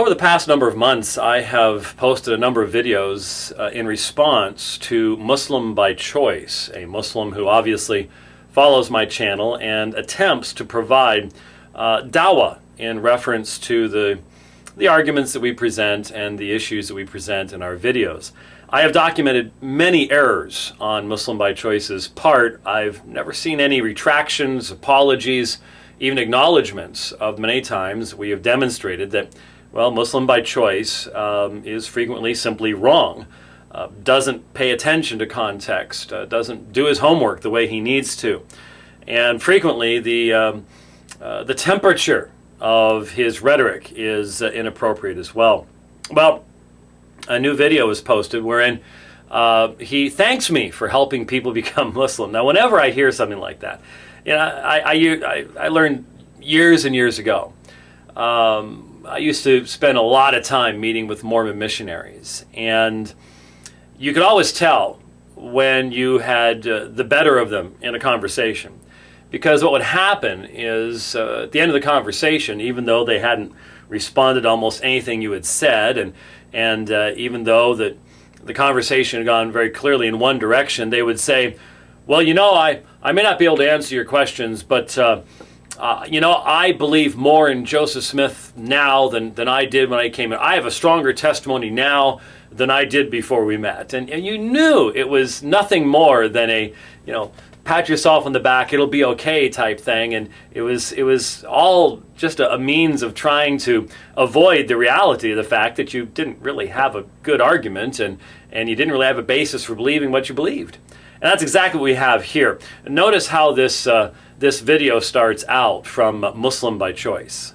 Over the past number of months, I have posted a number of videos in response to Muslim by Choice, a Muslim who obviously follows my channel and attempts to provide dawah in reference to the arguments that we present and the issues that we present in our videos. I have documented many errors on Muslim by Choice's part. I've never seen any retractions, apologies, even acknowledgments of many times we have demonstrated that, well, Muslim by Choice is frequently simply wrong, doesn't pay attention to context, doesn't do his homework the way he needs to, and frequently the temperature of his rhetoric is inappropriate as well. Well, a new video was posted wherein he thanks me for helping people become Muslim. Now, whenever I hear something like that, you know, I learned years and years ago. I used to spend a lot of time meeting with Mormon missionaries, and you could always tell when you had the better of them in a conversation, because what would happen is at the end of the conversation, even though they hadn't responded to almost anything you had said, and even though that the conversation had gone very clearly in one direction, they would say, well, you know, I may not be able to answer your questions, but you know, I believe more in Joseph Smith now than I did when I came in. I have a stronger testimony now than I did before we met. And you knew it was nothing more than a, you know, pat yourself on the back, it'll be okay type thing. And it was all just a means of trying to avoid the reality of the fact that you didn't really have a good argument and you didn't really have a basis for believing what you believed. And that's exactly what we have here. Notice how this video starts out from Muslim by Choice.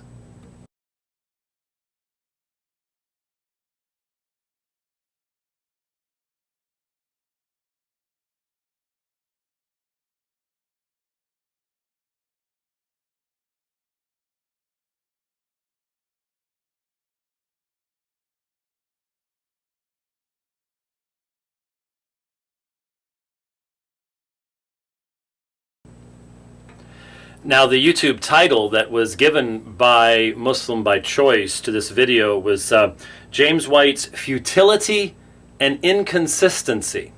Now, the YouTube title that was given by Muslim by Choice to this video was James White's Futility and Inconsistency.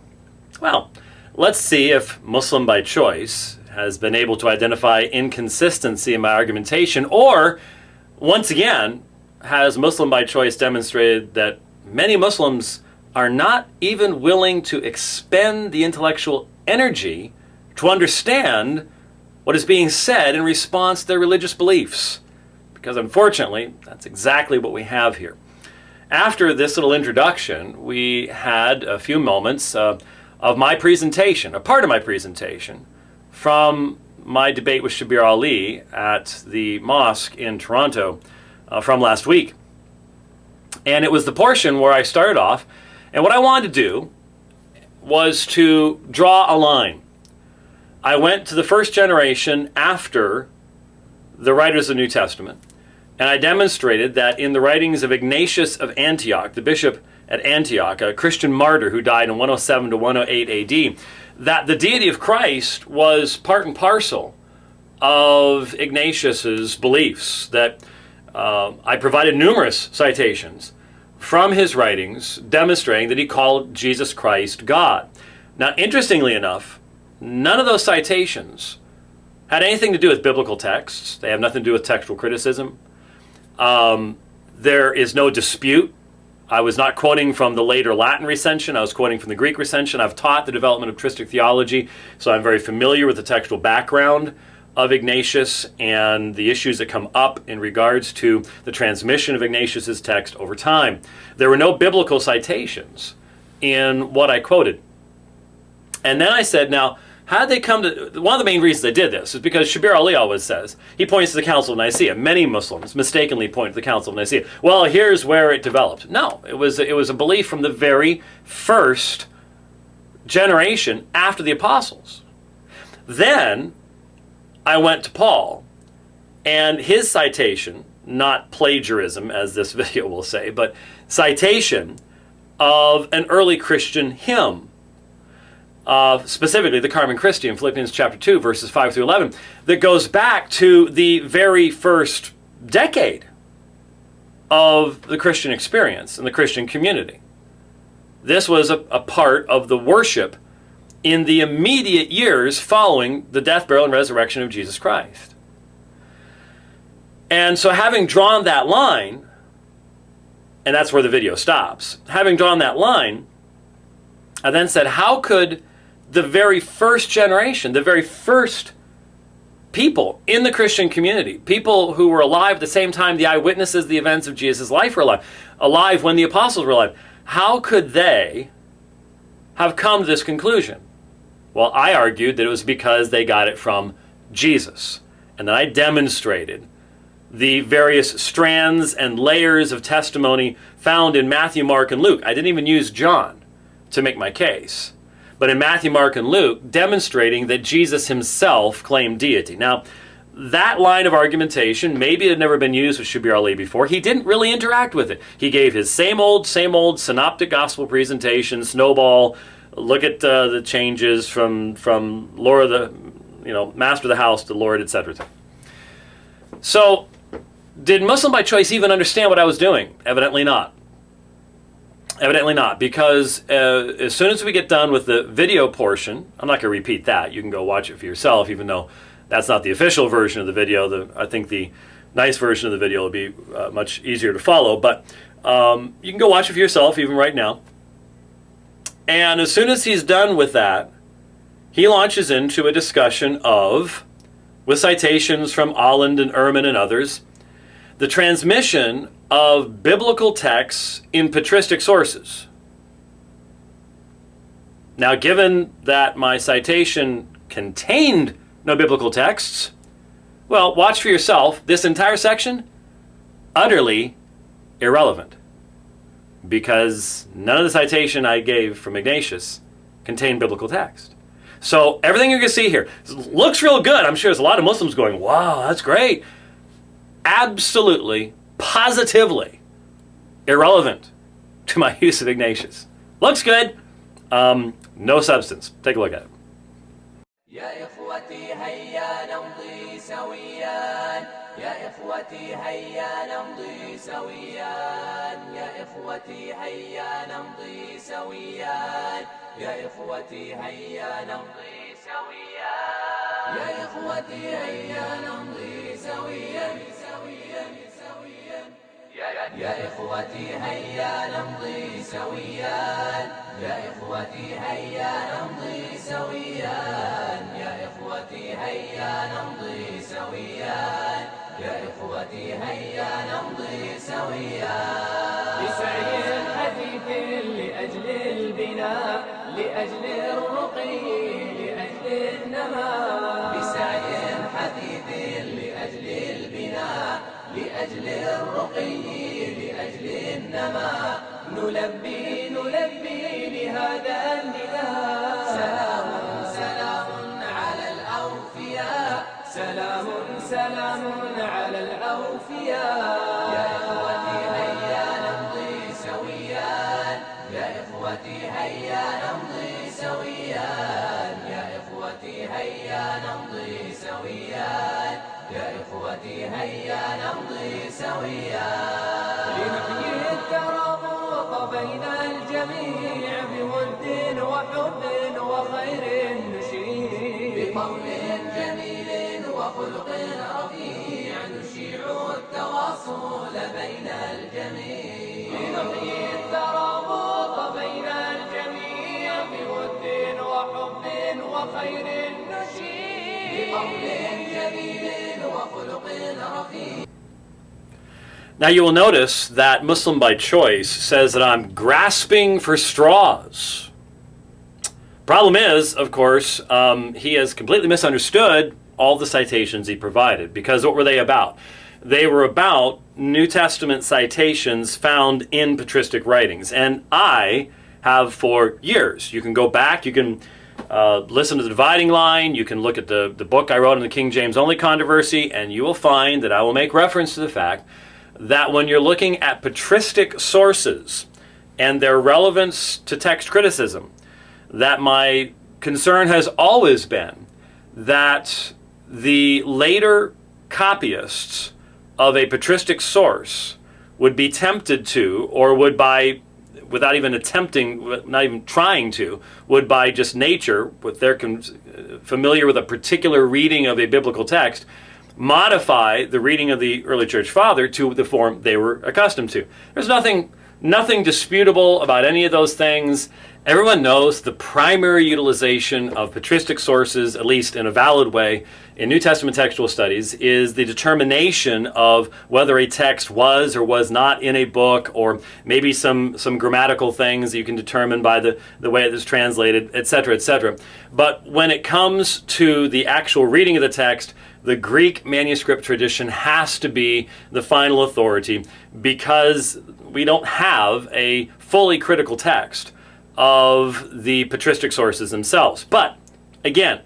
Well, let's see if Muslim by Choice has been able to identify inconsistency in my argumentation, or, once again, has Muslim by Choice demonstrated that many Muslims are not even willing to expend the intellectual energy to understand what is being said in response to their religious beliefs. Because unfortunately, that's exactly what we have here. After this little introduction, we had a few moments of my presentation, a part of my presentation, from my debate with Shabir Ali at the mosque in Toronto from last week. And it was the portion where I started off, and what I wanted to do was to draw a line. I went to the first generation after the writers of the New Testament, and I demonstrated that in the writings of Ignatius of Antioch, the bishop at Antioch, a Christian martyr who died in 107 to 108 AD, that the deity of Christ was part and parcel of Ignatius's beliefs, that I provided numerous citations from his writings demonstrating that he called Jesus Christ God. Now, interestingly enough, none of those citations had anything to do with biblical texts. They have nothing to do with textual criticism. There is no dispute. I was not quoting from the later Latin recension. I was quoting from the Greek recension. I've taught the development of patristic theology, so I'm very familiar with the textual background of Ignatius and the issues that come up in regards to the transmission of Ignatius's text over time. There were no biblical citations in what I quoted. And then I said, now, how did they come to... One of the main reasons they did this is because Shabir Ali always says, he points to the Council of Nicaea. Many Muslims mistakenly point to the Council of Nicaea. Well, here's where it developed. No, it was a belief from the very first generation after the apostles. Then I went to Paul, and his citation, not plagiarism, as this video will say, but citation of an early Christian hymn, specifically the Carmen Christi in Philippians chapter 2, verses 5 through 11, that goes back to the very first decade of the Christian experience and the Christian community. This was a part of the worship in the immediate years following the death, burial, and resurrection of Jesus Christ. And so having drawn that line, and that's where the video stops, having drawn that line, I then said, how could the very first generation, the very first people in the Christian community, people who were alive at the same time the eyewitnesses, the events of Jesus' life were alive when the apostles were alive, how could they have come to this conclusion? Well, I argued that it was because they got it from Jesus. And then I demonstrated the various strands and layers of testimony found in Matthew, Mark, and Luke. I didn't even use John to make my case. But in Matthew, Mark, and Luke, demonstrating that Jesus himself claimed deity. Now, that line of argumentation, maybe it had never been used with Shabir Ali before. He didn't really interact with it. He gave his same old synoptic gospel presentation, snowball, look at the changes from Lord of the, master of the house to Lord, etc. So, did Muslim by Choice even understand what I was doing? Evidently not. Evidently not, because as soon as we get done with the video portion, I'm not going to repeat that. You can go watch it for yourself, even though that's not the official version of the video. I think the nice version of the video will be much easier to follow, but you can go watch it for yourself, even right now. And as soon as he's done with that, he launches into a discussion of, with citations from Olland and Ehrman and others, the transmission of biblical texts in patristic sources. Now, given that my citation contained no biblical texts, well, watch for yourself. This entire section, utterly irrelevant, because none of the citation I gave from Ignatius contained biblical text. So everything you're going to see here looks real good. I'm sure there's a lot of Muslims going, wow, that's great. Absolutely, positively irrelevant to my use of Ignatius. Looks good, no substance. Take a look at it. يا إخوتي هيا نمضي سويا يا إخوتي هيا نمضي سويا يا إخوتي هيا نمضي سويا يا إخوتي هيا نمضي سويا يا إخوتي هيا نمضي سويا سويا سويا يا إخوتي هيا نمضي سويا يا إخوتي هيا نمضي سويا يا إخوتي هيا نمضي سويا يا إخوتي هيا نمضي سويا بسعي حثيث لأجل البناء لأجل الرقي لأجل النماء بسعي حثيث لأجل البناء لأجل الرقي لأجل النماء نلبي لهذا النداء سلام سلام على الأوفياء سلام سلام على الأوفياء يا إخوتي هيا نمضي سويا يا إخوتي هيا نمضي سويا يا إخوتي هيا نمضي سويا يا إخوتي هيا نمضي سويا لنحيي الترابط بين الجميع بود وحب وخير نشيع بقول جميل وخلق رفيع نشيع التواصل بين الجميع لنحيي الترابط بين الجميع بود وحب وخير نشيع بقول جميل وخلق رفيع. Now you will notice that Muslim by Choice says that I'm grasping for straws. Problem is, of course, he has completely misunderstood all the citations he provided, because what were they about? They were about New Testament citations found in patristic writings. And I have for years. You can go back, you can listen to the dividing line, you can look at the book I wrote on the King James only controversy, and you will find that I will make reference to the fact that when you're looking at patristic sources and their relevance to text criticism, that my concern has always been that the later copyists of a patristic source would be tempted to, or would by, without even attempting, not even trying to, would by just nature, with their familiar with a particular reading of a biblical text, modify the reading of the early church father to the form they were accustomed to. There's nothing disputable about any of those things. Everyone knows the primary utilization of patristic sources, at least in a valid way, in New Testament textual studies, is the determination of whether a text was or was not in a book, or maybe some grammatical things you can determine by the way it is translated, etc., etc. But when it comes to the actual reading of the text, the Greek manuscript tradition has to be the final authority, because we don't have a fully critical text of the patristic sources themselves. But again,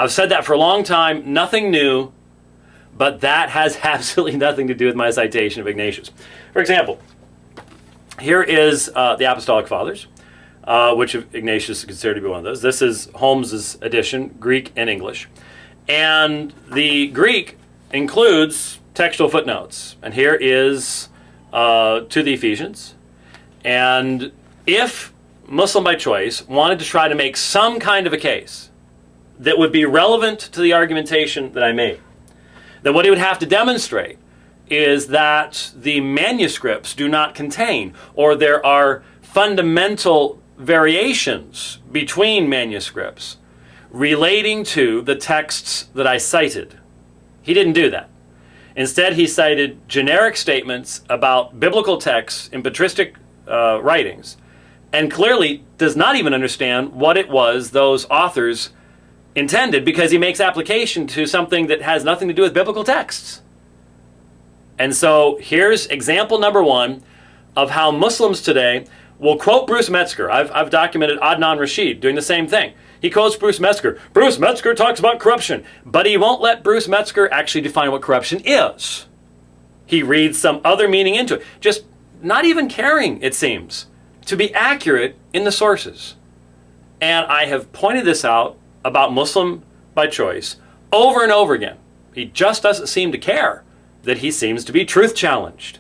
I've said that for a long time, nothing new, but that has absolutely nothing to do with my citation of Ignatius. For example, here is the Apostolic Fathers, which Ignatius is considered to be one of those. This is Holmes's edition, Greek and English. And the Greek includes textual footnotes. And here is to the Ephesians. And if Muslim by Choice wanted to try to make some kind of a case that would be relevant to the argumentation that I made, then what he would have to demonstrate is that the manuscripts do not contain, or there are fundamental variations between manuscripts relating to the texts that I cited. He didn't do that. Instead, he cited generic statements about biblical texts in patristic writings, and clearly does not even understand what it was those authors intended, because he makes application to something that has nothing to do with biblical texts. And so here's example number one of how Muslims today will quote Bruce Metzger. I've documented Adnan Rashid doing the same thing. He quotes Bruce Metzger. Bruce Metzger talks about corruption, but he won't let Bruce Metzger actually define what corruption is. He reads some other meaning into it, just not even caring, it seems, to be accurate in the sources. And I have pointed this out about Muslim by Choice over and over again. He just doesn't seem to care that he seems to be truth challenged.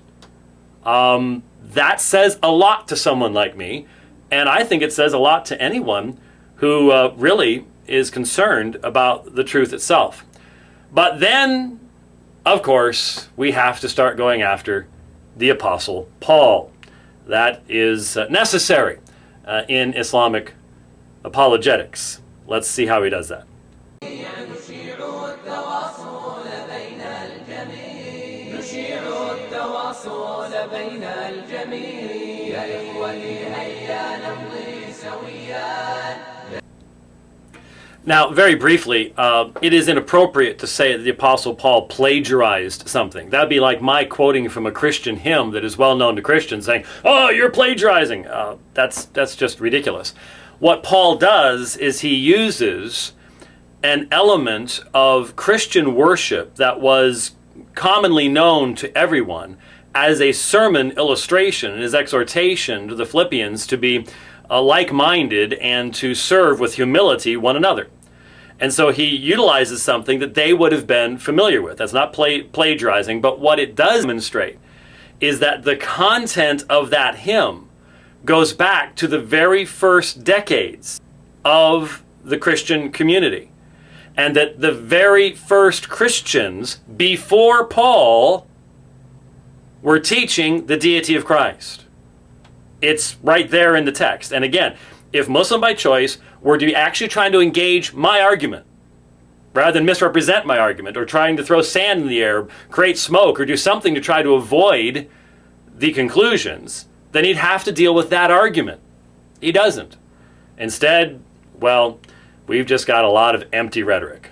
That says a lot to someone like me, and I think it says a lot to anyone who really is concerned about the truth itself. But then, of course, we have to start going after the Apostle Paul. That is necessary in Islamic apologetics. Let's see how he does that. Now, very briefly, it is inappropriate to say that the Apostle Paul plagiarized something. That would be like my quoting from a Christian hymn that is well known to Christians, saying, "Oh, you're plagiarizing." That's just ridiculous. What Paul does is he uses an element of Christian worship that was commonly known to everyone as a sermon illustration in his exhortation to the Philippians to be like-minded and to serve with humility one another. And so he utilizes something that they would have been familiar with. That's not plagiarizing, but what it does demonstrate is that the content of that hymn goes back to the very first decades of the Christian community. And that the very first Christians before Paul were teaching the deity of Christ. It's right there in the text. And again, if Muslim by Choice were to be actually trying to engage my argument, rather than misrepresent my argument, or trying to throw sand in the air, create smoke, or do something to try to avoid the conclusions, then he'd have to deal with that argument. He doesn't. Instead, well, we've just got a lot of empty rhetoric.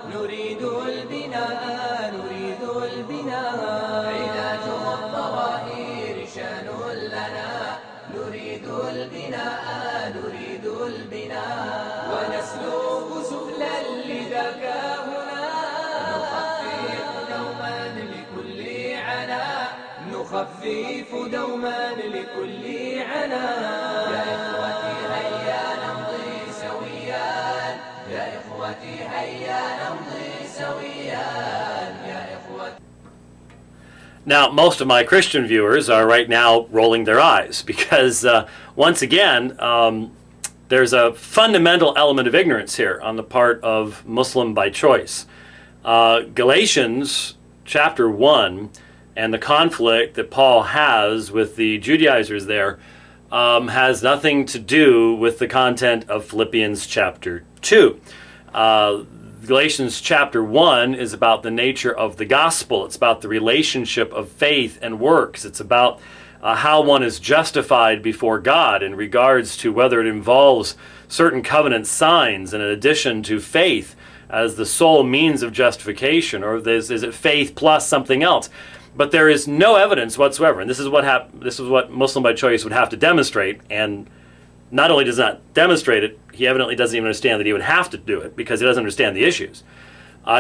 نريد البناء نريد البناء علاج الظواهر شان لنا نريد البناء نريد البناء ونسلوك سبلا لذاك هنا نخفف دوما لكل عنا نخفف دوما لكل عناء. يا إخوتي هيا نمضي سويا، يا إخوتي هيا نمضي سويا، يا إخوتي. Now, most of my Christian viewers are right now rolling their eyes because, once again, there's a fundamental element of ignorance here on the part of Muslim by choice. Galatians chapter 1 and the conflict that Paul has with the Judaizers there has nothing to do with the content of Philippians chapter 2. Galatians chapter 1 is about the nature of the gospel. It's about the relationship of faith and works. It's about how one is justified before God in regards to whether it involves certain covenant signs in addition to faith as the sole means of justification, or is it faith plus something else? But there is no evidence whatsoever, and this is what Muslim by choice would have to demonstrate, and not only does not demonstrate it, he evidently doesn't even understand that he would have to do it because he doesn't understand the issues.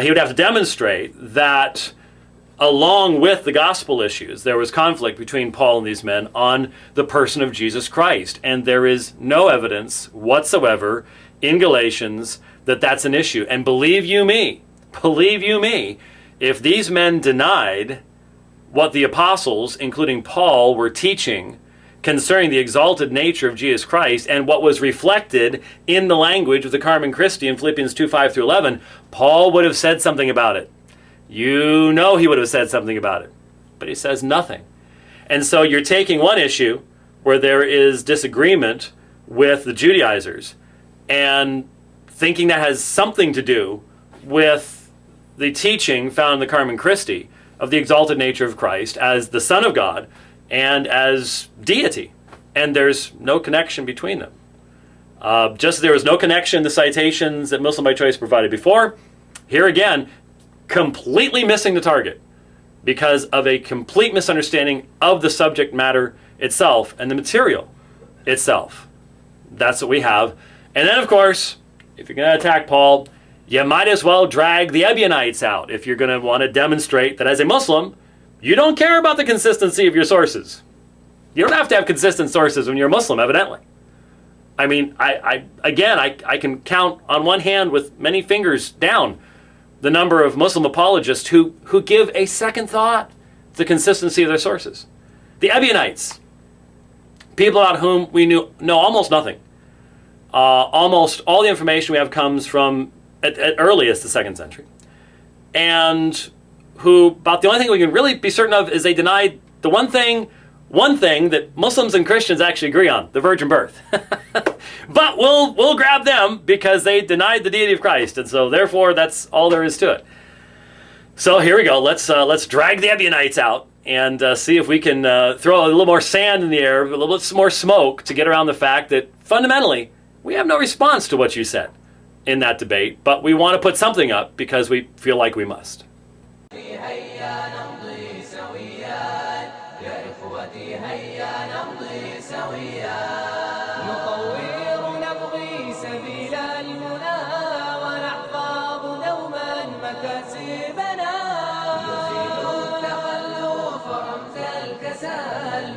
He would have to demonstrate that along with the gospel issues, there was conflict between Paul and these men on the person of Jesus Christ. And there is no evidence whatsoever in Galatians that that's an issue. And believe you me, if these men denied what the apostles, including Paul, were teaching concerning the exalted nature of Jesus Christ and what was reflected in the language of the Carmen Christi in Philippians 2:5-11, Paul would have said something about it. You know he would have said something about it, but he says nothing. And so you're taking one issue where there is disagreement with the Judaizers and thinking that has something to do with the teaching found in the Carmen Christi of the exalted nature of Christ as the Son of God and as deity. And there's no connection between them. Just as there was no connection in the citations that Muslim by choice provided before, here again, completely missing the target because of a complete misunderstanding of the subject matter itself and the material itself. That's what we have. And then, of course, if you're going to attack Paul, you might as well drag the Ebionites out if you're going to want to demonstrate that as a Muslim, you don't care about the consistency of your sources. You don't have to have consistent sources when you're a Muslim, evidently. I mean, I can count on one hand with many fingers down the number of Muslim apologists who give a second thought to the consistency of their sources. The Ebionites, people about whom we know almost nothing. Almost all the information we have comes from at earliest the 2nd century. And who, about the only thing we can really be certain of is they denied the one thing that Muslims and Christians actually agree on, the virgin birth. But we'll grab them because they denied the deity of Christ, and so therefore that's all there is to it. So here we go. Let's drag the Ebionites out and see if we can throw a little more sand in the air, a little bit more smoke to get around the fact that fundamentally we have no response to what you said in that debate, but we want to put something up because we feel like we must.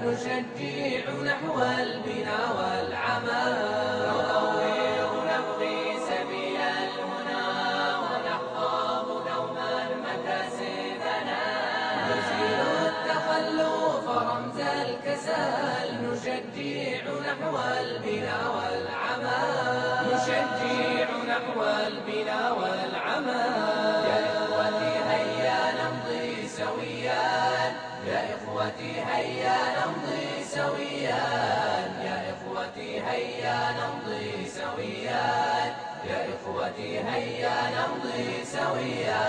نشجع نحو البناء والعمل، نطور نبغي سبيل المنى ونحفظ دوما مكاسبنا، نزيل التخلف رمز الكسل، نشجع نحو البناء والعمل، نشجع نحو البناء والعمل. يا إخوتي هيا نمضي سويا، يا إخوتي هيا نمضي سويا، يا إخوتي هيا نمضي سويا، يا إخوتي هيا نمضي سويا.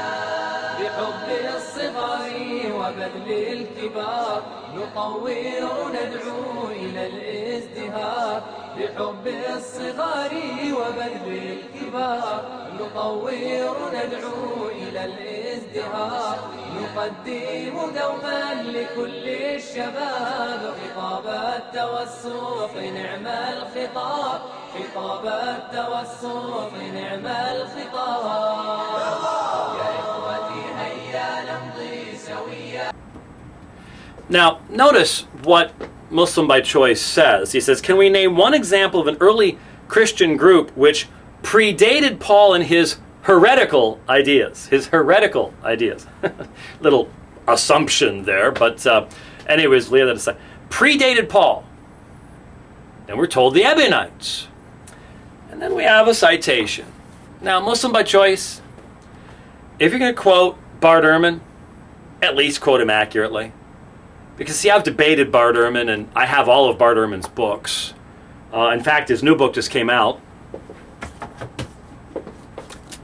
بحب الصغار وبذل الكبار نطور ندعو إلى الازدهار، بحب الصغار وبذل الكبار نطور ندعو إلى الازدهار، نقدم دوما لكل الشباب خطاب التوسط نعم الخطاب، خطاب التوسط نعم الخطاب. يا إخوتي هيا نمضي سويا. Now, notice what Muslim by Choice says. He says, can we name one example of an early Christian group which predated Paul in his heretical ideas? His heretical ideas. Little assumption there, but anyways, leave that aside. Predated Paul. And we're told the Ebionites. And then we have a citation. Now, Muslim by Choice, if you're going to quote Bart Ehrman, at least quote him accurately. Because, see, I've debated Bart Ehrman, and I have all of Bart Ehrman's books. In fact, his new book just came out,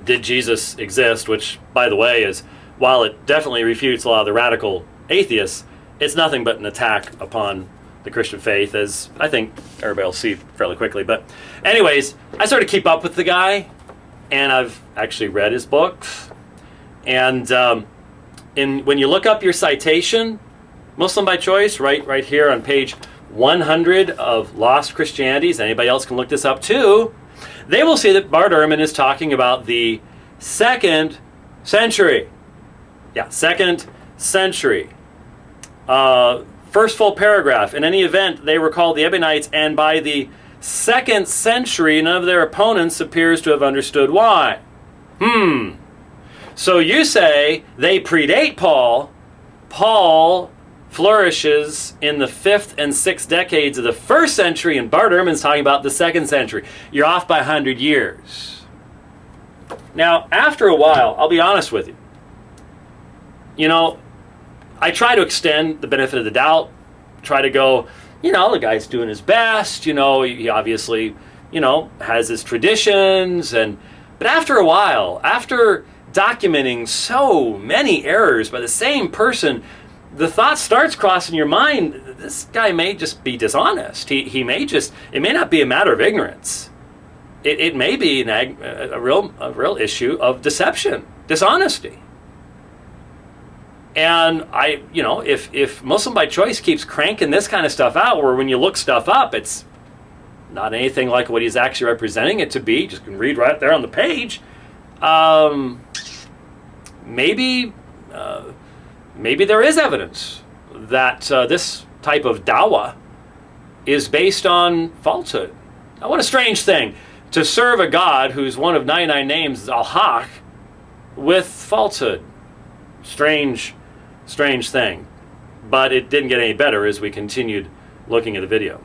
Did Jesus Exist? Which, by the way, is, while it definitely refutes a lot of the radical atheists, it's nothing but an attack upon the Christian faith, as I think everybody will see fairly quickly. But anyways, I sort of keep up with the guy, and I've actually read his books. And when you look up your citation, Muslim by Choice, right here on page 100 of Lost Christianities, anybody else can look this up too, they will see that Bart Ehrman is talking about the 2nd century. Yeah, 2nd century. First full paragraph. In any event, they were called the Ebionites, and by the 2nd century, none of their opponents appears to have understood why. So you say they predate Paul. Paul flourishes in the 5th and 6th decades of the 1st century, and Bart Ehrman's talking about the 2nd century. You're off by 100 years. Now, after a while, I'll be honest with you. You know, I try to extend the benefit of the doubt, try to go, the guy's doing his best, he obviously, has his traditions, but after a while, after documenting so many errors by the same person, the thought starts crossing your mind, this guy may just be dishonest. He may just, it may not be a matter of ignorance. It may be a real issue of deception, dishonesty. And if Muslim by Choice keeps cranking this kind of stuff out, where when you look stuff up, it's not anything like what he's actually representing it to be, just can read right there on the page, maybe there is evidence that this type of dawah is based on falsehood. Now, what a strange thing to serve a God whose one of 99 names is Al-Haq with falsehood. Strange thing. But it didn't get any better as we continued looking at the video.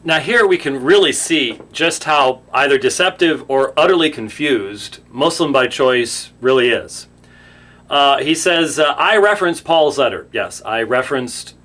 Now here we can really see just how either deceptive or utterly confused Muslim by Choice really is. He says, I referenced Paul's letter. Yes, I referenced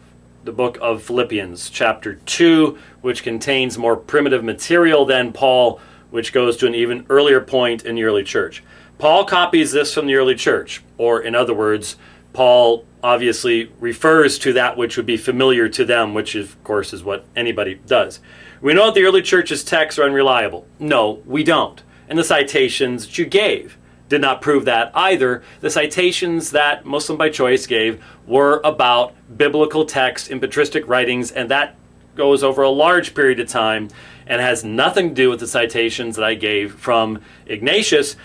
the book of Philippians, chapter 2, which contains more primitive material than Paul, which goes to an even earlier point in the early church. Paul copies this from the early church, or in other words, Paul obviously refers to that which would be familiar to them, which of course is what anybody does. We know that the early church's texts are unreliable. No, we don't. And the citations that you gave did not prove that either. The citations that Muslim by Choice gave were about biblical text in patristic writings, and that goes over a large period of time and has nothing to do with the citations that I gave from Ignatius,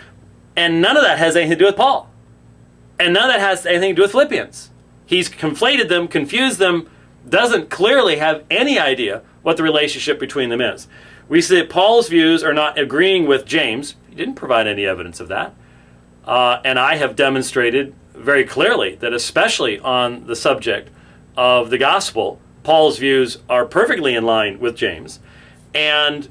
and none of that has anything to do with Paul. And none of that has anything to do with Philippians. He's conflated them, confused them, doesn't clearly have any idea what the relationship between them is. We see that Paul's views are not agreeing with James. He didn't provide any evidence of that. And I have demonstrated very clearly that especially on the subject of the gospel, Paul's views are perfectly in line with James. And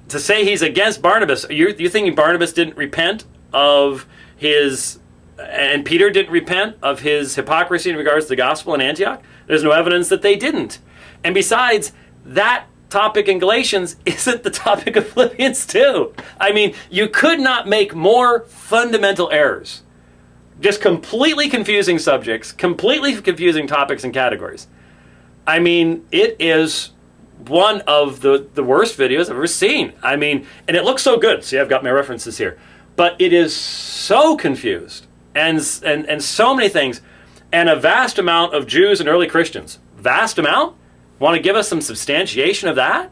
to say he's against Barnabas, you're thinking Barnabas didn't repent of his, and Peter didn't repent of his hypocrisy in regards to the gospel in Antioch? There's no evidence that they didn't. And besides, that topic in Galatians isn't the topic of Philippians 2. I mean, you could not make more fundamental errors. Just completely confusing subjects, completely confusing topics and categories. I mean, it is one of the worst videos I've ever seen. I mean, and it looks so good. See, I've got my references here. But it is so confused and so many things. And a vast amount of Jews and early Christians. Vast amount? Want to give us some substantiation of that?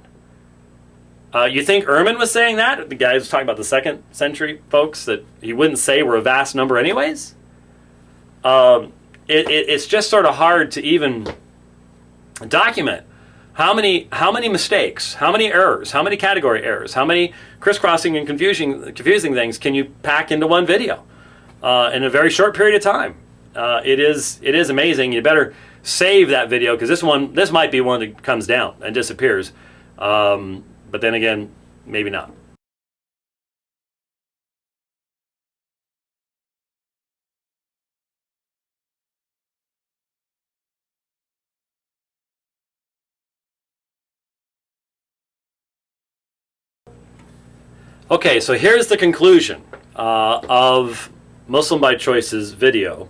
You think Ehrman was saying that? The guy who's talking about the 2nd century folks, that he wouldn't say were a vast number anyways? It's just sort of hard to even document how many mistakes, how many errors, how many category errors, how many crisscrossing and confusing things can you pack into one video in a very short period of time. It is amazing. You better save that video, because this might be one that comes down and disappears. But then again, maybe not. Okay, so here's the conclusion of Muslim by Choice's video.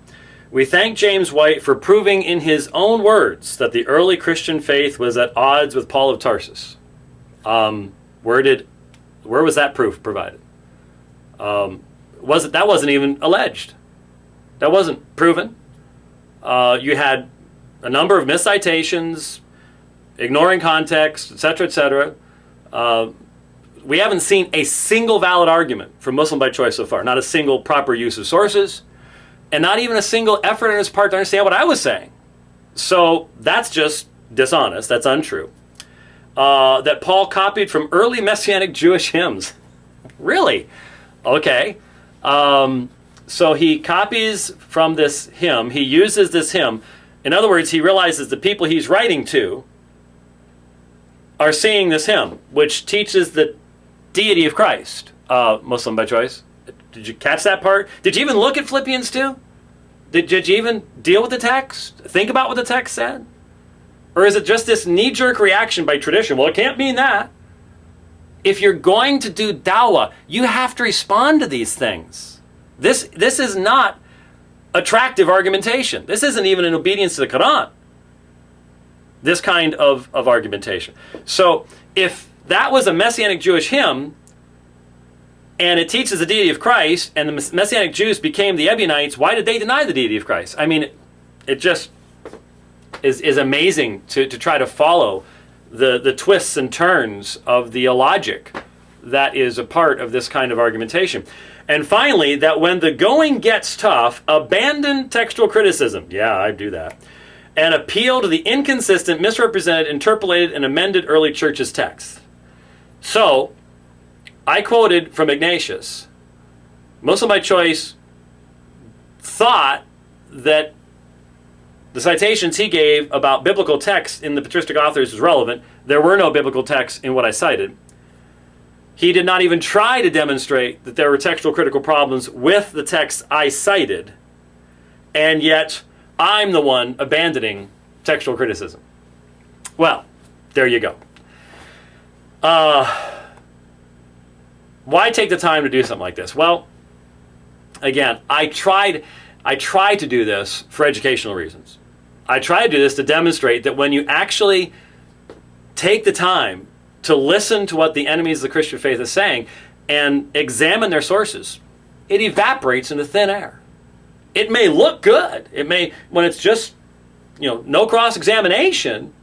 We thank James White for proving in his own words that the early Christian faith was at odds with Paul of Tarsus. Where was that proof provided? That wasn't even alleged. That wasn't proven. You had a number of miscitations, ignoring context, etc., etc. We haven't seen a single valid argument from Muslim by Choice so far. Not a single proper use of sources, and not even a single effort on his part to understand what I was saying. So that's just dishonest. That's untrue. That Paul copied from early Messianic Jewish hymns. Really? Okay. So he copies from this hymn. He uses this hymn. In other words, he realizes the people he's writing to are seeing this hymn, which teaches the deity of Christ. Muslim by Choice. Did you catch that part? Did you even look at Philippians 2? Did you even deal with the text? Think about what the text said? Or is it just this knee-jerk reaction by tradition? Well, it can't mean that. If you're going to do dawah, you have to respond to these things. This is not attractive argumentation. This isn't even in obedience to the Quran. This kind of argumentation. So if that was a Messianic Jewish hymn, and it teaches the deity of Christ, and the Messianic Jews became the Ebionites, why did they deny the deity of Christ? I mean, it just is amazing to try to follow the twists and turns of the illogic that is a part of this kind of argumentation. And finally, that when the going gets tough, abandon textual criticism. Yeah, I do that. And appeal to the inconsistent, misrepresented, interpolated, and amended early church's text. So, I quoted from Ignatius. Muslim by Choice thought that the citations he gave about biblical texts in the patristic authors was relevant. There were no biblical texts in what I cited. He did not even try to demonstrate that there were textual critical problems with the texts I cited, and yet I'm the one abandoning textual criticism. Well, there you go. Why take the time to do something like this? Well, again, I tried to do this for educational reasons. I tried to do this to demonstrate that when you actually take the time to listen to what the enemies of the Christian faith is saying and examine their sources, it evaporates into thin air. It may look good. It may, when it's just, no cross-examination,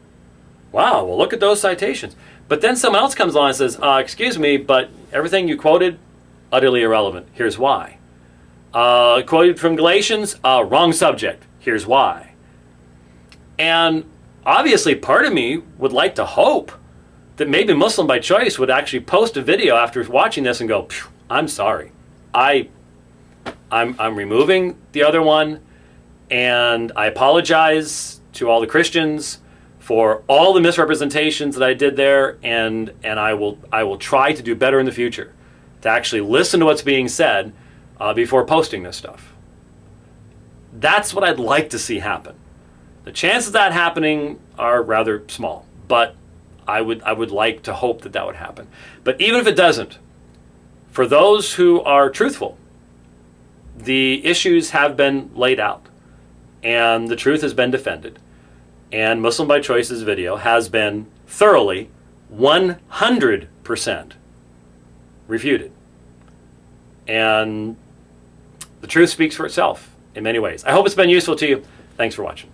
wow, well, look at those citations. But then someone else comes along and says, excuse me, but everything you quoted, utterly irrelevant. Here's why. Quoted from Galatians, wrong subject. Here's why. And obviously part of me would like to hope that maybe Muslim by Choice would actually post a video after watching this and go, I'm sorry. I'm removing the other one, and I apologize to all the Christians for all the misrepresentations that I did there, and I will try to do better in the future, to actually listen to what's being said before posting this stuff. That's what I'd like to see happen. The chances of that happening are rather small, but I would like to hope that would happen. But even if it doesn't, for those who are truthful, the issues have been laid out, and the truth has been defended, and Muslim by Choice's video has been thoroughly, 100% refuted. And the truth speaks for itself in many ways. I hope it's been useful to you. Thanks for watching.